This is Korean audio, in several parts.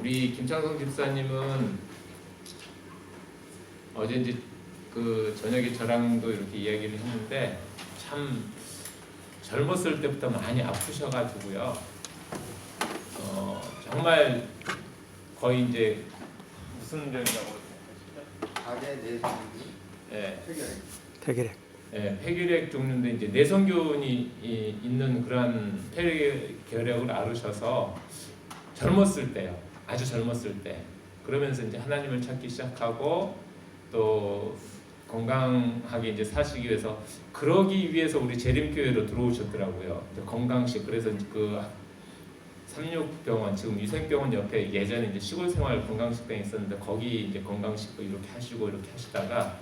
우리 김창성 집사님은 어제 이제 그 저녁에 저랑도 이렇게 이야기를 했는데 참 젊었을 때부터 많이 아프셔가지고요. 정말 거의 이제 무슨 병이라고 가게 내성균, 예, 폐결핵. 예, 폐결핵 종류인데 이제 내성균이 있는 그런 폐결핵을 앓으셔서 젊었을 때요, 아주 젊었을 때 그러면서 이제 하나님을 찾기 시작하고 또 건강하게 이제 사시기 위해서 그러기 위해서 우리 재림교회로 들어오셨더라고요. 건강식. 그래서 그 삼육병원 지금 위생병원 옆에 예전에 이제 시골 생활 건강식당이 있었는데 거기 이제 건강식 이렇게 하시고 이렇게 하시다가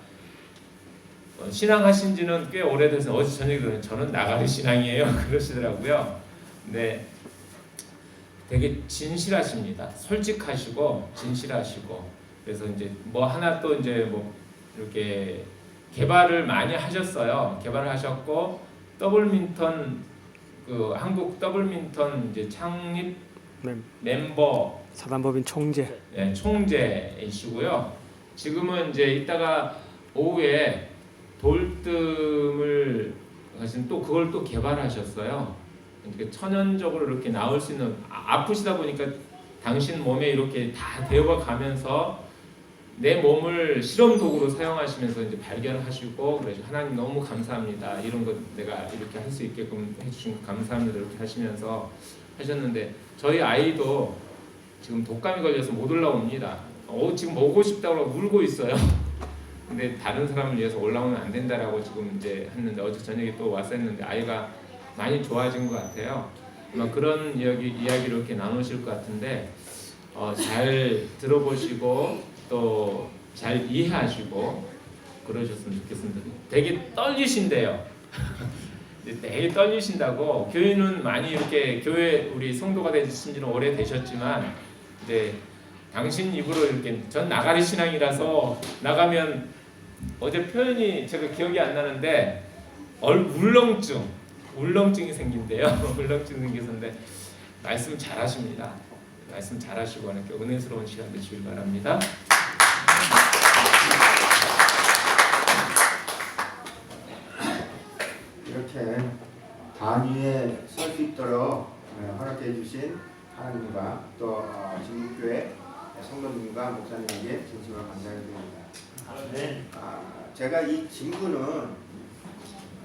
신앙하신 지는 꽤 오래돼서 어제 저녁에 저는 나가리 신앙이에요 그러시더라고요. 근데 되게 진실하십니다. 솔직하시고 진실하시고 그래서 이제 뭐 하나 또 이제 뭐 이렇게 개발을 많이 하셨어요. 개발을 하셨고 더블민턴 그 한국 더블민턴 이제 창립 멤버 사단법인 총재, 네, 총재이시고요. 지금은 이제 이따가 오후에 돌뜸을 하신 또 그걸 또 개발하셨어요. 그러니까 천연적으로 이렇게 나올 수 있는 아프시다 보니까 당신 몸에 이렇게 다 되어가 가면서 내 몸을 실험 도구로 사용하시면서 이제 발견하시고 그래서 하나님 너무 감사합니다. 이런 거 내가 이렇게 할 수 있게끔 해주신 거 감사합니다. 이렇게 하시면서 하셨는데 저희 아이도 지금 독감이 걸려서 못 올라옵니다. 지금 오고 싶다고 울고 있어요. 근데 다른 사람을 위해서 올라오면 안 된다라고 지금 이제 했는데 어제 저녁에 또 와서 했는데 아이가 많이 좋아진 것 같아요. 아마 그런 이야기를 이렇게 나누실 것 같은데 잘 들어보시고 또 잘 이해하시고 그러셨으면 좋겠습니다. 되게 떨리신대요. 되게 떨리신다고. 교회는 많이 이렇게 교회 우리 성도가 되신 지는 오래 되셨지만 이제 당신 입으로 이렇게 전 나가리 신앙이라서 나가면 어제 표현이 제가 기억이 안 나는데 울렁증이 생긴대요. 울렁증 생기는데 말씀 잘하십니다. 말씀 잘하시고 하는 은혜스러운 시간 되시길 바랍니다. 이렇게 단위에 설 수 있도록 허락해 주신 하나님과 또 진국교회 성도님과 목사님에게 진심으로 감사드립니다. 제가 이 진구는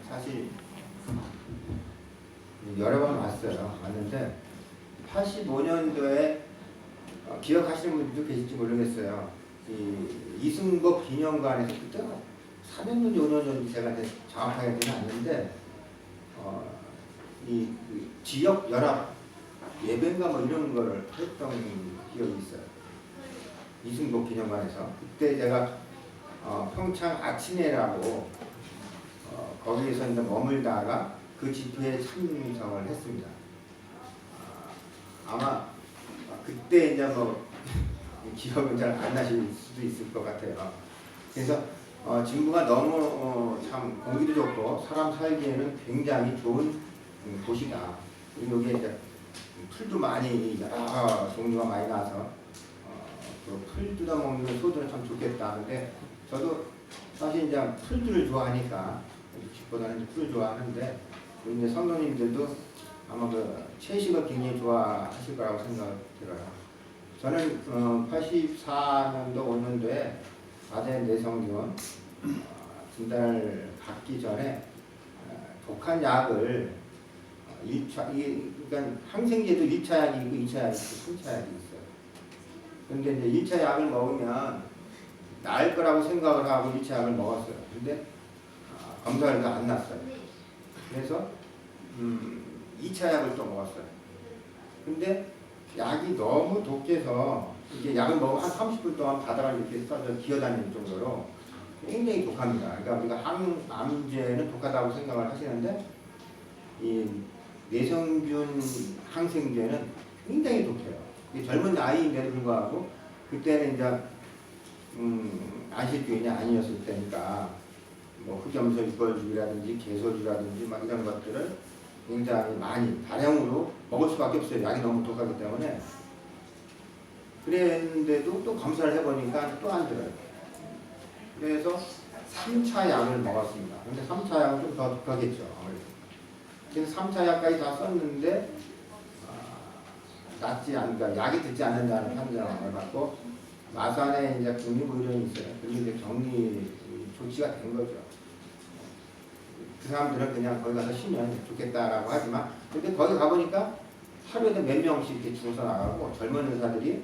사실 여러 번 왔는데 85년도에 기억하시는 분들도 계실지 모르겠어요. 이승복 기념관에서 그때 4년인지 5년인지 제가 정확하게는 않는데 이 지역 연합 예배인가 뭐 이런 거를 했던 기억이 있어요. 이승복 기념관에서 그때 제가 평창 아침에라고 거기에서 이제 머물다가 그 집회에 참석을 했습니다. 아마 그때 이제 뭐 기억은 잘 안 나실 수도 있을 것 같아요. 그래서 진구가 너무 참 공기도 좋고 사람 살기에는 굉장히 좋은 곳이다. 여기에 이제 풀도 많이 여러 종류가 많이 나서 풀 뜯어 먹는 소들은 참 좋겠다. 근데 저도 사실 이제 풀들을 좋아하니까 집보다는 풀을 좋아하는데 우리 이제 성도님들도 아마 그 채식을 굉장히 좋아하실 거라고 생각이 들어요. 저는 84년도 5년도에 아재 내성균 진단을 받기 전에 독한 약을 1차, 그러니까 항생제도 1차 약이 있고 2차 약이 있고 3차 약이 있어요. 그런데 이제 1차 약을 먹으면 나을 거라고 생각을 하고 1차 약을 먹었어요. 근데 검사를 해서 안 났어요. 그래서 2차 약을 또 먹었어요. 근데 약이 너무 독해서 이게 약을 먹으면 한 30분 동안 바닥을 이렇게 써서 기어다니는 정도로 굉장히 독합니다. 그러니까 우리가 항암제는 독하다고 생각을 하시는데 이 내성균 항생제는 굉장히 독해요. 젊은 나이인데도 불구하고 그때는 이제 안식주의냐 아니었을 때니까 뭐 흑염소 육골죽이라든지 개소주라든지 막 이런 것들을 굉장히 많이 다량으로 먹을 수밖에 없어요. 약이 너무 독하기 때문에. 그랬는데도 또 검사를 해보니까 또 안 들어요. 그래서 3차 약을 먹었습니다. 근데 3차 약은 좀 더 독하겠죠. 아무래도. 그래서 3차 약까지 다 썼는데 낫지 않는다. 약이 듣지 않는다는 판정을 받고 마산에 이제 국립의료원이 있어요. 그리고 이제 격리 조치가 된 거죠. 그 사람들은 그냥 거기 가서 쉬면 좋겠다라고 하지만 근데 거기 가보니까 하루에도 몇 명씩 이렇게 죽어서 나가고 젊은 의사들이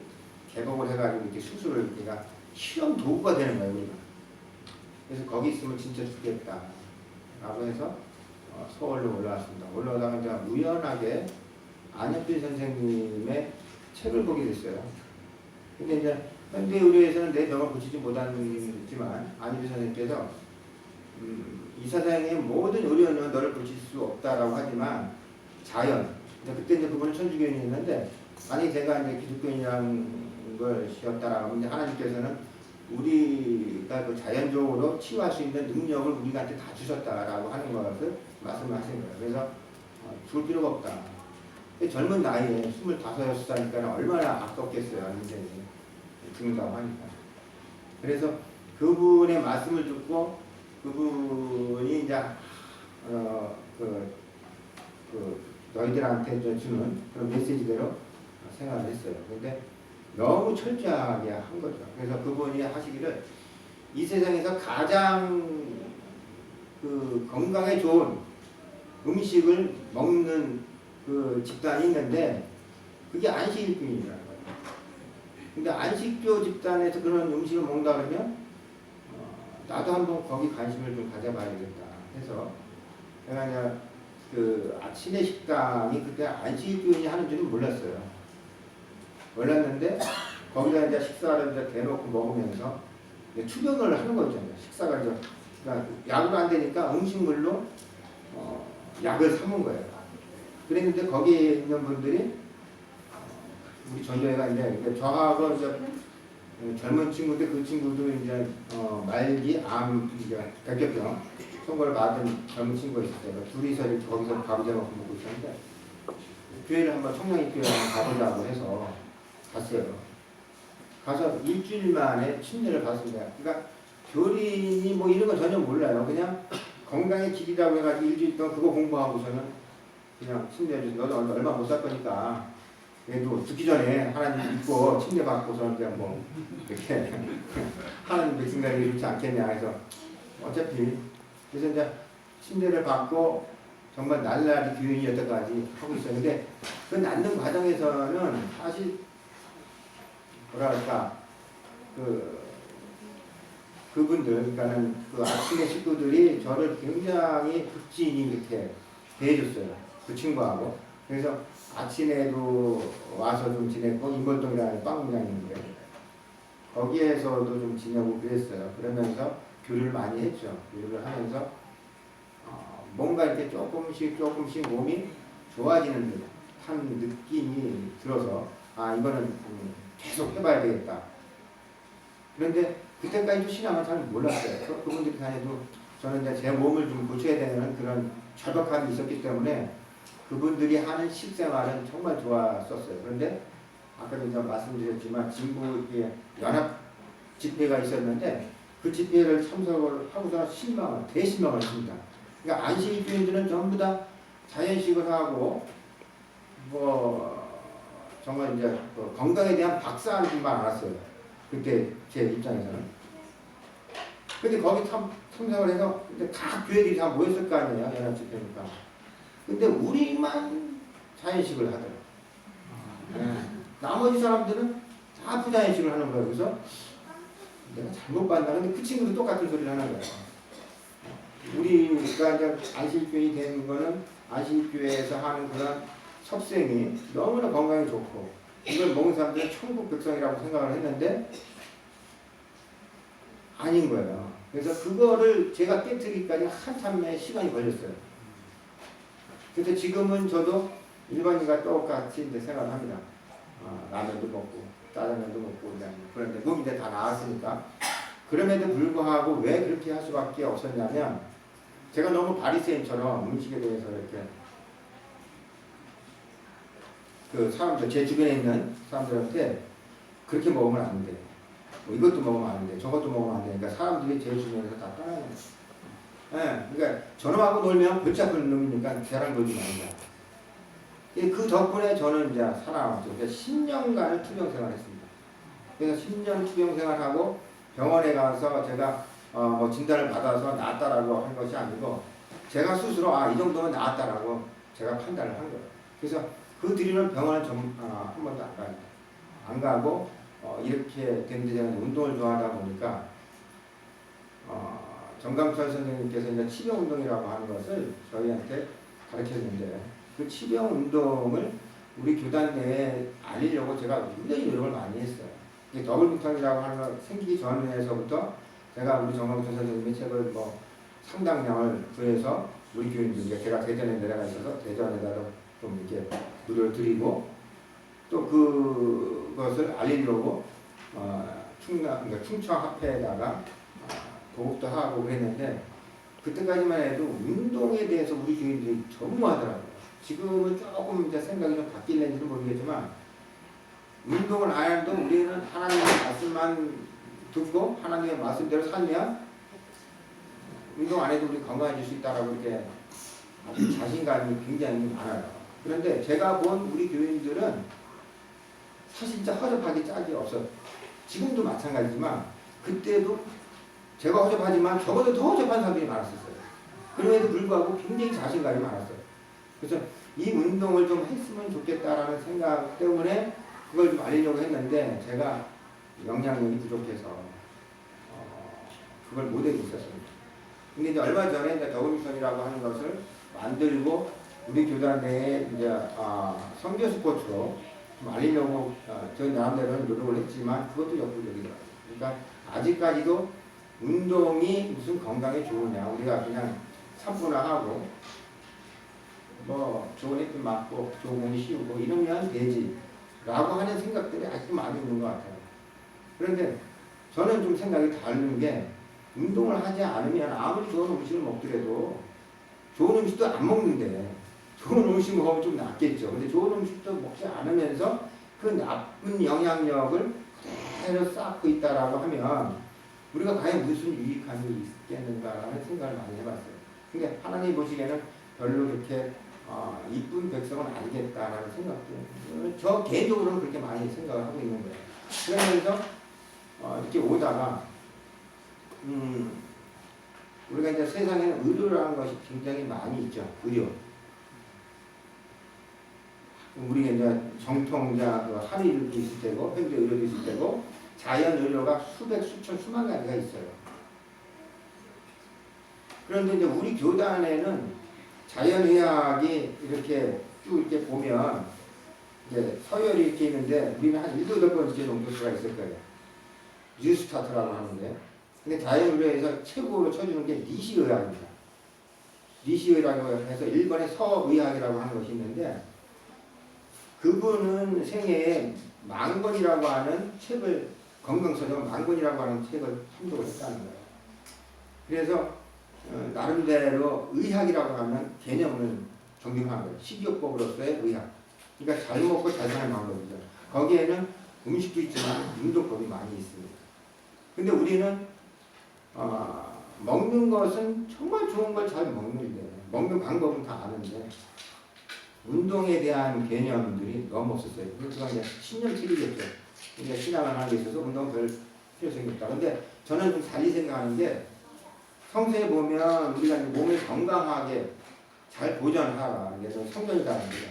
개복을 해가지고 이렇게 수술을 그러니까 실험 도구가 되는 거예요. 우리가. 그래서 거기 있으면 진짜 죽겠다라고 해서 서울로 올라왔습니다. 올라오다가 이제 우연하게 안혁빈 선생님의 책을 보게 됐어요. 근데 이제 현대 의료에서는 내 병을 고치지 못하지만 안혁빈 선생님께서 이 세상의 모든 의료는 너를 고칠 수 없다라고 하지만 자연. 그때 이제 그분은 천주교인이었는데 만약에 제가 이제 기독교인이라는 걸 시었다라고 하면 이제 하나님께서는 우리가 그 자연적으로 치유할 수 있는 능력을 우리한테 다 주셨다라고 하는 것을 말씀하시는 거예요. 그래서 죽을 필요가 없다. 젊은 나이에 25, 6살이니까 얼마나 아깝겠어요. 인생이 죽는다고 하니까. 그래서 그분의 말씀을 듣고 그분이 이제 너희들한테 주는 그런 메시지대로 생각을 했어요. 근데 너무 철저하게 한 거죠. 그래서 그분이 하시기를 이 세상에서 가장 그 건강에 좋은 음식을 먹는 그 집단이 있는데 그게 안식일 뿐이라는 거예요. 근데 안식교 집단에서 그런 음식을 먹는다 그러면 나도 한번 거기 관심을 좀 가져봐야 되겠다 해서 제가 이제 그 아침에 식당이 그때 안식교인이 하는 줄은 몰랐어요. 몰랐는데 거기다 이제 식사를 이제 대놓고 먹으면서 투병을 하는 거죠. 식사가 이제 그러니까 약으로 안 되니까 음식물로 약을 사먹은 거예요. 그랬는데 거기에 있는 분들이 우리 전도회가 이제 저하고 이제 젊은 친구들 그 친구도 이제 말기 암 이제 백혈병 선고를 받은 젊은 친구가 있었어요. 둘이서 이렇게 거기서 밥을 먹고 먹고 있었는데 교회를 한번 청량리 교회 한번 가보자고 해서 갔어요. 가서 일주일 만에 침례를 받습니다. 그러니까 교린이 뭐 이런 거 전혀 몰라요. 그냥 건강의 길이라고 해가지고 일주일 동안 그거 공부하고서는 그냥 침례해 주세요. 너도 얼마 못 살 거니까 그래도 죽기 전에 하나님 믿고 침례 받고서 이제 뭐 이렇게 하나님 백성들이 좋지 않겠냐 해서 어차피 그래서 이제 침례를 받고 정말 날라리 교인이 여태까지 하고 있어요. 근데 그 낳는 과정에서는 사실 뭐랄까 그분들 그러니까는 그 아침의 식구들이 저를 굉장히 극진히 이렇게 대해줬어요. 그 친구하고. 그래서 아침에도 와서 좀 지냈고 인벌동이라는 빵공장이 있는데 거기에서도 좀 지내고 그랬어요. 그러면서 교류를 많이 했죠. 교류를 하면서 뭔가 이렇게 조금씩 몸이 좋아지는 듯한 느낌이 들어서 이거는 계속 해봐야 되겠다. 그런데 그때까지도 신앙을 잘 몰랐어요. 그분들이 다녀도 저는 이제 제 몸을 좀 고쳐야 되는 그런 절박함이 있었기 때문에 그분들이 하는 식생활은 정말 좋았었어요. 그런데 아까도 이제 말씀드렸지만 진구에 연합 집회가 있었는데 그 집회를 참석을 하고서 대실망을 했습니다. 그러니까 안식교인들은 전부 다 자연식을 하고 뭐 정말 이제 건강에 대한 박사하는 줄만 알았어요. 그때 제 입장에서는. 근데 거기 참석을 해서 근데 각 교회들이 다 모였을 거 아니에요. 연합 집회니까. 근데 우리만 자연식을 하더라고요. 나머지 사람들은 다 부자연식을 하는 거예요. 그래서 내가 잘못 봤나? 근데 그 친구도 똑같은 소리를 하는 거예요. 우리가 이제 안식교인이 되는 거는 안식교회에서 하는 그런 섭생이 너무나 건강에 좋고 이걸 먹은 사람들은 천국 백성이라고 생각을 했는데 아닌 거예요. 그래서 그거를 제가 깨뜨리기까지 한참의 시간이 걸렸어요. 그래서 지금은 저도 일반인과 똑같이 이제 생각을 합니다. 라면도 먹고 짜장면도 먹고 그런데 몸이 이제 다 나았으니까 그럼에도 불구하고 왜 그렇게 할 수밖에 없었냐면 제가 너무 바리새인처럼 음식에 대해서 이렇게 그 사람들 제 주변에 있는 사람들한테 그렇게 먹으면 안 돼. 뭐 이것도 먹으면 안 돼. 저것도 먹으면 안 되니까 사람들이 제 주변에서 다 떠나는 거예요. 예, 그러니까 저놈하고 놀면 골치 아픈 놈이니까 걔랑 놀지 말자. 그 덕분에 저는 이제 살아남았죠. 10년간을 투병 생활했습니다. 그래서 10년 투병 생활하고 병원에 가서 제가 뭐 진단을 받아서 나았다라고 한 것이 아니고 제가 스스로 이 정도면 나았다라고 제가 판단을 한 거예요. 그래서 그 뒤로는 병원을 한 번도 안 가요. 안 가고 이렇게 됐는데 제가 운동을 좋아하다 보니까 정감철 선생님께서 이제 치병 운동이라고 하는 것을 저희한테 가르쳤는데 그 치병 운동을 우리 교단 내에 알리려고 제가 굉장히 노력을 많이 했어요. 더블부턴이라고 하는 거 생기기 전에서부터 제가 우리 정감철 선생님의 책을 뭐 상당량을 구해서 우리 교인들, 제가 대전에 내려가 있어서 대전에다가 좀 이렇게 노력을 드리고 또 그것을 알리려고 그러니까 충청합회에다가 보급도 하고 그랬는데 그때까지만 해도 운동에 대해서 우리 교인들이 전무하더라고요. 지금은 조금 이제 생각이 좀 바뀌는지는 모르겠지만 운동을 안 해도 우리는 하나님의 말씀만 듣고 하나님의 말씀대로 살면 운동 안 해도 우리 건강해질 수 있다라고 이렇게 자신감이 굉장히 많아요. 그런데 제가 본 우리 교인들은 사실 진짜 허접하기 짝이 없어요. 지금도 마찬가지지만 그때도 제가 허접하지만 저보다 더 허접한 사람들이 많았었어요. 그럼에도 불구하고 굉장히 자신감이 많았어요. 그래서 이 운동을 좀 했으면 좋겠다라는 생각 때문에 그걸 좀 알리려고 했는데 제가 영향력이 부족해서 그걸 못하고 있었습니다. 근데 이제 얼마 전에 이제 더블미션이라고 하는 것을 만들고 우리 교단 내에 이제 선교 스포츠로 좀 알리려고 저희 나름대로는 노력을 했지만 그것도 역부족이더라고요. 그러니까 아직까지도 운동이 무슨 건강에 좋으냐, 우리가 그냥 산보나 하고 뭐 좋은 햇빛 맞고 좋은 공기 씌우고 이러면 되지 라고 하는 생각들이 아직도 많이 있는 것 같아요. 그런데 저는 좀 생각이 다른 게 운동을 하지 않으면 아무리 좋은 음식을 먹더라도 좋은 음식도 안 먹는데 좋은 음식 먹으면 좀 낫겠죠. 근데 좋은 음식도 먹지 않으면서 그 나쁜 영향력을 그대로 쌓고 있다라고 하면 우리가 과연 무슨 유익함이 있겠는가라는 생각을 많이 해봤어요. 근데 하나님 보시기에는 별로 그렇게 이쁜 백성은 아니겠다라는 생각도 저 개인적으로는 그렇게 많이 생각을 하고 있는 거예요. 그러면서 이렇게 오다가 우리가 이제 세상에는 의료라는 것이 굉장히 많이 있죠. 의료. 우리가 이제 정통자 한의도 있을 테고 현대 의료도 있을 테고 자연 의료가 수백 수천 수만 가지가 있어요. 그런데 이제 우리 교단에는 자연의학이 이렇게 쭉 이렇게 보면 이제 서열이 이렇게 있는데 우리는 한 7, 8번째 정도 수가 있을 거예요. 뉴스타트라고 하는데 근데 자연의학에서 최고로 쳐주는 게 니시의학입니다. 니시의학이라고 해서 일본의 서의학이라고 하는 것이 있는데 그분은 생애에 만권이라고 하는 책을 건강서적 만권이라고 하는 책을 참조를 했다는 거예요. 그래서 나름대로 의학이라고 하면 개념을 정립한 거예요. 식이요법으로서의 의학. 그러니까 잘 먹고 잘 사는 방법이죠. 거기에는 음식도 있지만 운동법이 많이 있습니다. 근데 우리는 먹는 것은 정말 좋은 걸 잘 먹는데 먹는 방법은 다 아는데 운동에 대한 개념들이 너무 없었어요. 그래서 이제 10년 책이겠죠. 이제 신앙을 하는 데 있어서 운동 별 필요성이 없다. 근데 저는 좀 달리 생각하는 게 성서에 보면 우리가 몸을 건강하게 잘 보존하라. 그래서 성전이라는 거죠.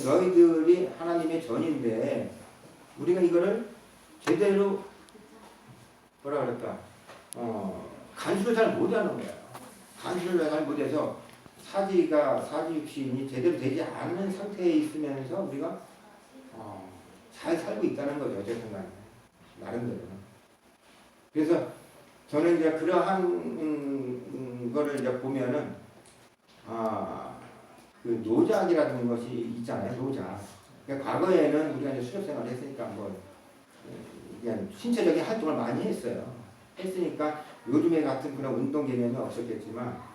너희들이 하나님의 전인데 우리가 이거를 제대로 뭐라 그럴까 간수를 잘 못하는 거야. 간수를 잘 못해서 사지육신이 제대로 되지 않는 상태에 있으면서 우리가 잘 살고 있다는 거죠. 어쨌든 간에 나름대로는. 그래서 저는 이제 그러한 거를 이제 보면은 그 노작이라는 것이 있잖아요. 노작. 그러니까 과거에는 우리가 이제 수렵 생활을 했으니까 뭐 그냥 신체적인 활동을 많이 했어요. 했으니까 요즘에 같은 그런 운동 개념이 없었겠지만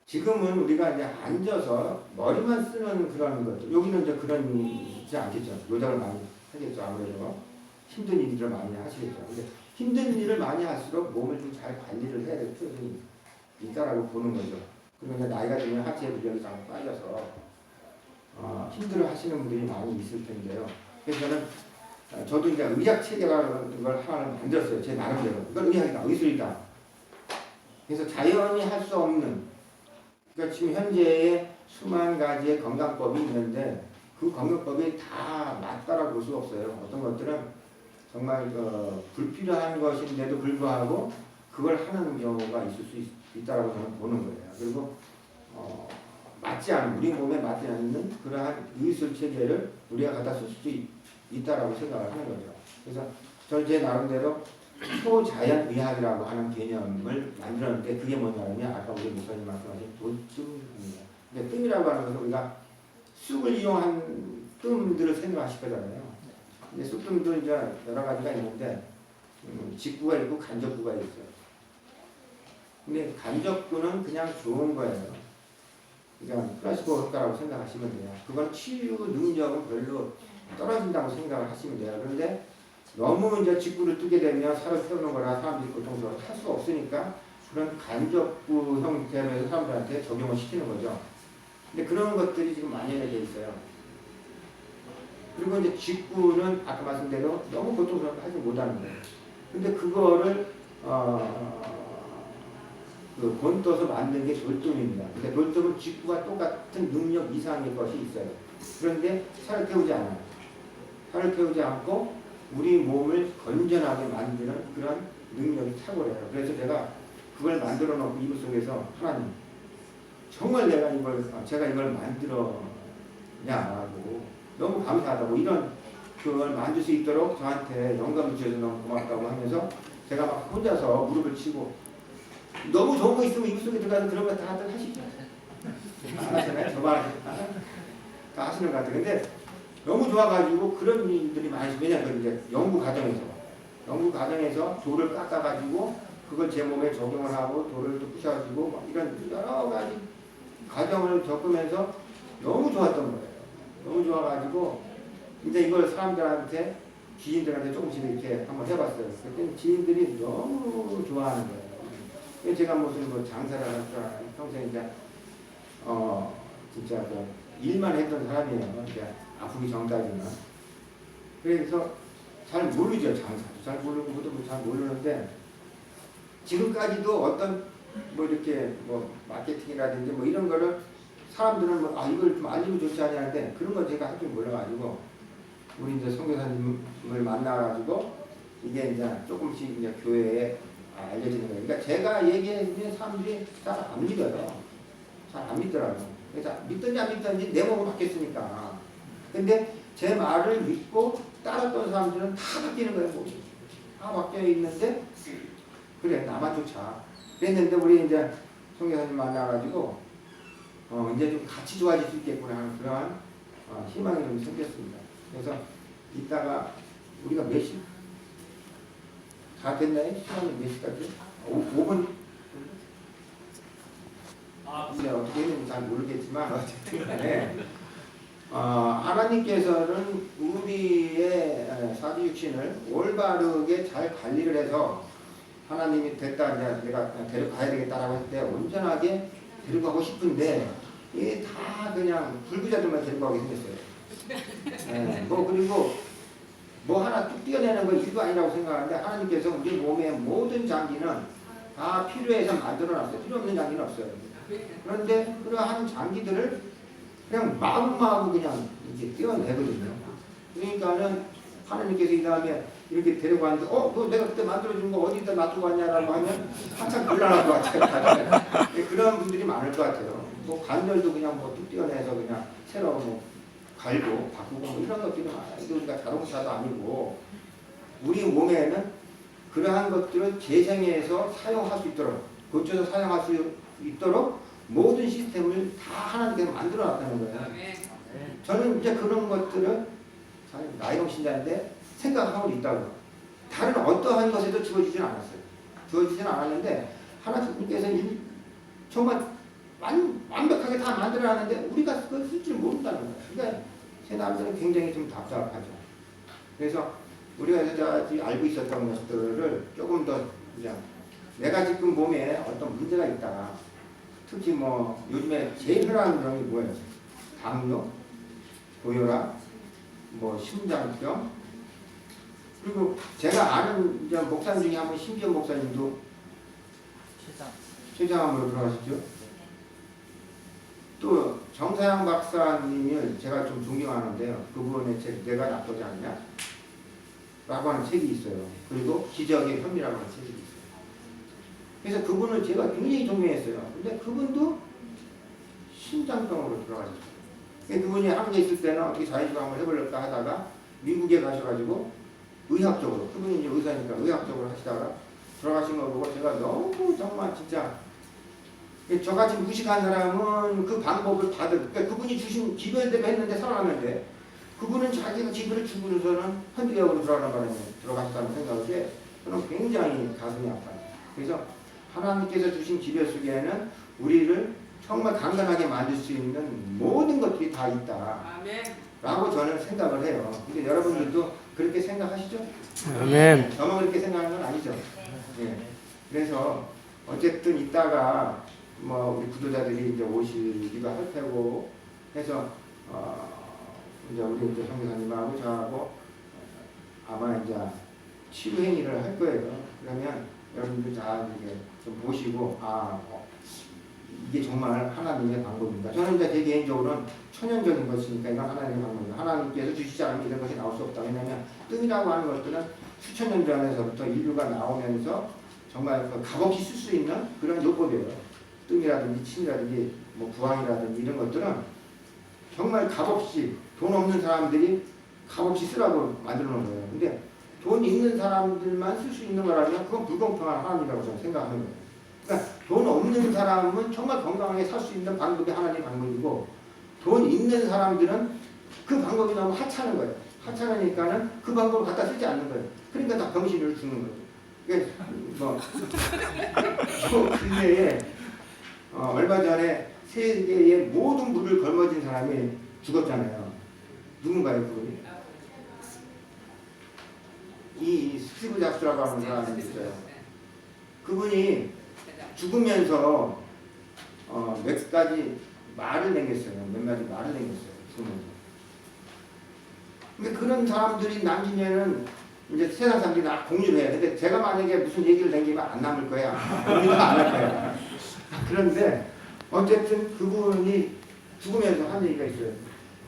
지금은 우리가 이제 앉아서 머리만 쓰는 그런 것들. 여기는 이제 그런 있지 않겠죠. 노작을 많이 하겠죠. 아무래도. 힘든 일들을 많이 하시겠죠. 근데 힘든 일을 많이 할수록 몸을 좀 잘 관리를 해야 될 필요가 있다라고 보는 거죠. 그리고 이제 나이가 들면 하체 근력이 좀 빠져서 힘들어 하시는 분들이 많이 있을 텐데요. 그래서 저는 저도 이제 의학 체계라는 걸 하나를 만들었어요. 제 나름대로. 이건 의학이다, 의술이다. 그래서 자연이 할 수 없는, 그러니까 지금 현재의 수만 가지의 건강법이 있는데 그 건강법이 다 맞다라고 볼 수 없어요. 어떤 것들은 정말 불필요한 것인데도 불구하고 그걸 하는 경우가 있을 수 있다라고 저는 보는 거예요. 그리고 맞지 않은, 우리 몸에 맞지 않는 그러한 의술 체계를 우리가 갖다 쓸 수도 있다라고 생각을 하는 거죠. 그래서 저는 제 나름대로 초자연의학이라고 하는 개념을 만들었는데 그게 뭐냐면 아까 우리 목사님 말씀하신 돌쯤입니다. 근데 뜸이라고 하는 것은 우리가 쑥을 이용한 뜸들을 생각하실 거잖아요. 이제 쑥뜸도 이제 여러 가지가 있는데 직구가 있고 간접구가 있어요. 근데 간접구는 그냥 좋은 거예요. 그러니까 플라시보 효과라고 생각하시면 돼요. 그건 치유 능력은 별로 떨어진다고 생각을 하시면 돼요. 그런데 너무 이제 직구를 뜨게 되면 살을 태우는 거나 사람들이 고통스러워 할 수 없으니까 그런 간접구 형태로 해서 사람들한테 적용을 시키는 거죠. 근데 그런 것들이 지금 만연해 있어요. 그리고 이제 직구는 아까 말씀대로 너무 고통스럽게 하지 못하는 거예요. 근데 그거를 그 본떠서 만든 게 돌돔입니다. 근데 돌돔은 직구와 똑같은 능력 이상의 것이 있어요. 그런데 살을 태우지 않아요. 살을 태우지 않고 우리 몸을 건전하게 만드는 그런 능력이 탁월해요. 그래서 제가 그걸 만들어 놓고 이불 속에서 하나님 정말 제가 이걸 만들었냐고 너무 감사하다고 이런 그걸 만들 수 있도록 저한테 영감을 주셔서 너무 고맙다고 하면서 제가 막 혼자서 무릎을 치고 너무 좋은 거 있으면 이불 속에 들어가서 그런 거 다들 하시죠. 안 하시나요? 저만 다 하시는 것 같아요. 근데 너무 좋아가지고 그런 일들이 많이 왜냐면 이제 연구 과정에서 돌을 깎아가지고 그걸 제 몸에 적용을 하고 돌을 또 부셔가지고 막 이런 여러 가지 과정을 겪으면서 너무 좋았던 거예요. 너무 좋아가지고 이제 이걸 사람들한테 지인들한테 조금씩 이렇게 한번 해봤어요. 그때 지인들이 너무 좋아하는 거예요. 제가 무슨 뭐 장사를 할 줄 알아요. 평생 이제 진짜 그 일만 했던 사람이에요. 이제 아프기 전까지는. 그래서 잘 모르죠. 장사도 잘 모르고 뭐도 잘 모르는데 지금까지도 어떤 뭐 이렇게 뭐 마케팅이라든지 뭐 이런 거를 사람들은 뭐 이걸 좀 알리면 좋지 않냐는데 그런 거 제가 할 줄 몰라가지고 우리 이제 선교사님을 만나가지고 이게 이제 조금씩 이제 교회에 알려지는 거예요. 그러니까 제가 얘기하는 사람들이 잘 안 믿어요. 잘 안 믿더라고요. 그래서 믿든지 안 믿든지 내 몸으로 바뀌었으니까. 근데 제 말을 믿고 따랐던 사람들은 다 바뀌는 거예요. 몸이. 다 바뀌어 있는데 그래 나만 쫓아. 그랬는데 우리 이제 선교사님 만나가지고 이제 좀 같이 좋아질 수 있겠구나 하는 그러한 희망이 좀 생겼습니다. 그래서 이따가 우리가 몇 시? 다 됐나요? 시간이 몇 시까지? 5분? 이제 어떻게 했는지 잘 모르겠지만 어쨌든 간에 하나님께서는 우리의 사지육신을 올바르게 잘 관리를 해서 하나님이 됐다 이제 내가 데려가야 되겠다라고 할 때 온전하게 데려가고 싶은데 이게 다 그냥 불구자들만 데려가게 생겼어요. 뭐 그리고 뭐 하나 뚝 띄어내는 건 일도 아니라고 생각하는데 하나님께서 우리 몸의 모든 장기는 다 필요해서 만들어놨어요. 필요 없는 장기는 없어요. 그런데 그러한 장기들을 그냥 마구마구 그냥 이렇게 띄어내거든요. 그러니까는 하나님께서 이 다음에 이렇게 데려가는데 너 내가 그때 만들어준 거 어디다 놔두고 왔냐라고 하면 한참 곤란할 것 같아요. 그런 분들이 많을 것 같아요. 뭐 관절도 그냥 뭐 뚝 띄어내서 그냥 새로 뭐 갈고 바꾸고 뭐 이런 것들이 많아요. 우리가 자동차도 아니고 우리 몸에는 그러한 것들을 재생해서 사용할 수 있도록 고쳐서 사용할 수 있도록 모든 시스템을 다 하나님께서 만들어 놨다는 거예요. 저는 이제 그런 것들을 나이롱 신자인데 생각하고 있다고. 다른 어떠한 것에도 주어지진 않았어요. 주어지진 않았는데 하나님께서 정말 완벽하게 다 만들어 놨는데 우리가 그걸 쓸 줄 모른다는 거예요. 그러니까 제 남자는 굉장히 좀 답답하죠. 그래서 우리가 여태까지 알고 있었던 것들을 조금 더 그냥 내가 지금 몸에 어떤 문제가 있다. 특히 뭐 요즘에 제일 흔한 병이 뭐예요? 당뇨, 고혈압, 뭐 심장병. 그리고 제가 아는 이제 목사님 중에 한 분 신비현 목사님도 췌장암으로 돌아가셨죠. 또 정사양 박사님을 제가 좀 존경하는데요. 그분의 책 내가 나쁘지 않냐? 라고 하는 책이 있어요. 그리고 기적의 현미라고 하는 책이 있어요. 그래서 그분을 제가 굉장히 존경했어요. 근데 그분도 심장병으로 돌아가셨어요. 그분이 한국에 있을 때는 어떻게 자유주강을 해보려까 하다가 미국에 가셔가지고 의학적으로, 그분이 이제 의사니까 의학적으로 하시다가 돌아가신 걸 보고 제가 너무 정말 진짜 저같이 무식한 사람은 그 방법을 그러니까 그분이 주신 기별대로 했는데 살아났는데 그분은 자기가 기별을 주고서는 현대역으로 돌아가는 바람에 들어가셨다는 생각에 저는 굉장히 가슴이 아파요. 그래서 하나님께서 주신 기별 속에는 우리를 정말 강건하게 만들 수 있는 모든 것들이 다 있다. 아멘. 라고 저는 생각을 해요. 근데 여러분들도 그렇게 생각하시죠? 아멘. 저만 그렇게 생각하는 건 아니죠. 네. 그래서 어쨌든 이따가 뭐 우리 구도자들이 이제 오시기도 할 테고 해서 이제 우리 이제 성교사님하고 저하고 아마 이제 치유 행위를 할 거예요. 그러면 여러분들 다 이렇게 좀 보시고 이게 정말 하나님의 방법입니다. 저는 이제 제 개인적으로는 천연적인 것이니까 이건 하나님의 방법입니다. 하나님께서 주시지 않으면 이런 것이 나올 수 없다. 왜냐하면 뜸이라고 하는 것들은 수천 년 전에서부터 인류가 나오면서 정말 값없이 쓸 수 있는 그런 요법이에요. 뜸이라든지 침이라든지 뭐 부항이라든지 이런 것들은 정말 값없이 돈 없는 사람들이 값없이 쓰라고 만들어 놓은 거예요. 근데 돈 있는 사람들만 쓸 수 있는 거라면 그건 불공평한 하나님이라고 저는 생각하는 거예요. 그러니까 돈 없는 사람은 정말 건강하게 살 수 있는 방법이 하나님의 방법이고 돈 있는 사람들은 그 방법이 너무 하찮은 거예요. 하찮으니까는 그 방법을 갖다 쓰지 않는 거예요. 그러니까 다 병신을 주는 거예요. 그러니까 뭐 근래에 얼마 전에 세계의 모든 물을 걸머진 사람이 죽었잖아요. 누군가요, 그분이? 이 스티브 잡스라고 하는 사람이 있어요. 그분이 죽으면서 몇 가지 말을 남겼어요. 몇 마디 말을 남겼어요. 죽으면서. 근데 그런 사람들이 남기면은 이제 세상 사람들이 다 공유를 해요. 근데 제가 만약에 무슨 얘기를 남기면 안 남을 거야. 공유도 안 할 거야. 그런데 어쨌든 그분이 죽으면서 한 얘기가 있어요.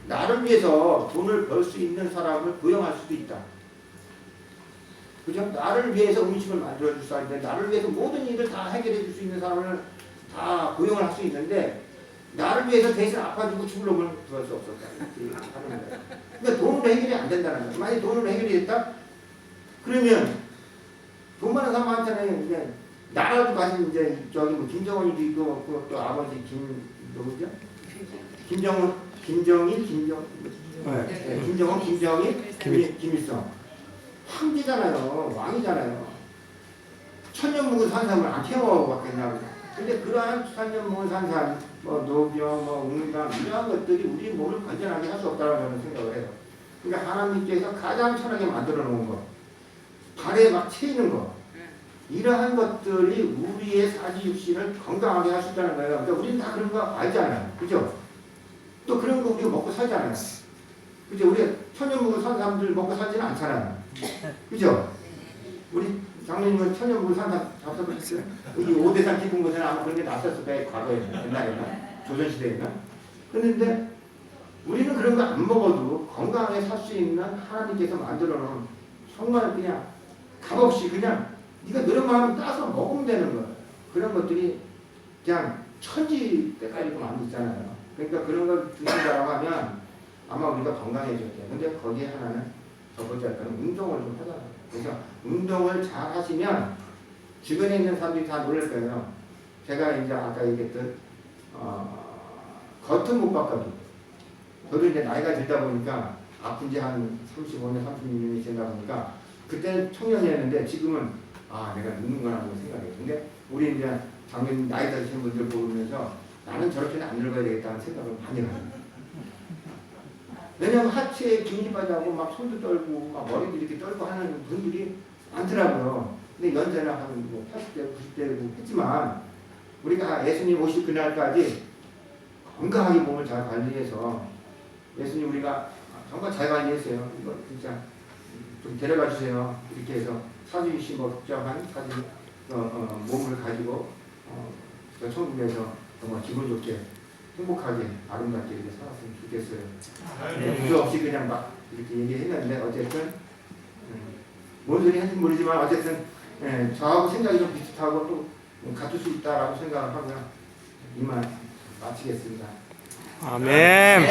나를 위해서 돈을 벌 수 있는 사람을 고용할 수도 있다. 그죠? 나를 위해서 음식을 만들어줄 사람인데 나를 위해서 모든 일을 다 해결해 줄 수 있는 사람을 다 고용을 할 수 있는데 나를 위해서 대신 아파주고 죽을 놈을 구할 수 없었다. 그러니까 돈으로 해결이 안 된다는 거예요. 만약에 돈으로 해결이 됐다? 그러면 돈 많은 사람한테는 이제 나라도 가진 이제 저기 뭐 김정은이도 있고 그것도 아버지 누구죠? 김정일, 김정은, 김정일, 김일성 황제잖아요, 왕이잖아요. 천년 묵은 산삼을 안 태워봤겠냐고. 근데 그러한 천년 묵은 산삼, 뭐 노병, 뭐 웅감 이러한 것들이 우리 몸을 건전하게 할 수 없다고 저는 생각을 해요. 그러니까 하나님께서 가장 천하게 만들어 놓은 것, 발에 막 채이는 것. 이러한 것들이 우리의 사지육신을 건강하게 할 수 있다는 거예요. 그러니까 우리는 다 그런 거 알잖아요. 그죠? 또 그런 거 우리가 먹고 살잖아요. 그죠? 우리 천연묵을 산 사람들 먹고 살지는 않잖아요. 그죠? 우리 장로님은 천연묵을 산 사람 잡숴보셨어요? 여기 5대산 깊은 곳에는 아마 그런 게 났었을 거예요. 과거에, 옛날에나, 조선시대에나. 그런데 우리는 그런 거 안 먹어도 건강하게 살 수 있는 하나님께서 만들어 놓은 정말 그냥 값없이 그냥 네가 노력만 하면 따서 먹으면 되는 거예요. 그런 것들이 그냥 천지 때까지 많이 있잖아요. 그러니까 그런 걸 드신다고 하면 아마 우리가 건강해질 때. 근데 거기에 하나는 첫 번째 할 거는 운동을 좀 하잖아요. 그래서 운동을 잘 하시면 주변에 있는 사람들이 다 놀랄 거예요. 제가 이제 아까 얘기했던 겉은 못 바꿔도 저도 이제 나이가 들다 보니까 아픈 지 한 35년, 36년이 되다 보니까 그때는 청년이었는데 지금은 내가 늙는구나 하는 생각해요. 근데 우리 이제 작년 나이 드신 분들 보면서 나는 저렇게는 안 늙어야 되겠다는 생각을 많이 해요. 왜냐하면 하체에 기운이 빠져고 막 손도 떨고 막 머리도 이렇게 떨고 하는 분들이 많더라고요. 근데 연세는 한 80대, 90대 했지만 우리가 예수님 오실 그날까지 건강하게 몸을 잘 관리해서 예수님 우리가 정말 잘 관리했어요. 이거 진짜 좀 데려가 주세요. 이렇게 해서 사주이신 걱정한 사주 몸을 가지고 저 천국에서 정말 기분 좋게 행복하게 아름답게 이렇게 살았으면 좋겠어요. 부조 없이 그냥 막 이렇게 얘기했는데 어쨌든 뭔 소리 하는지 모르지만 어쨌든 저하고 생각이 좀 비슷하고 또 같을 수 있다라고 생각을 하고요. 이만 마치겠습니다. 아멘.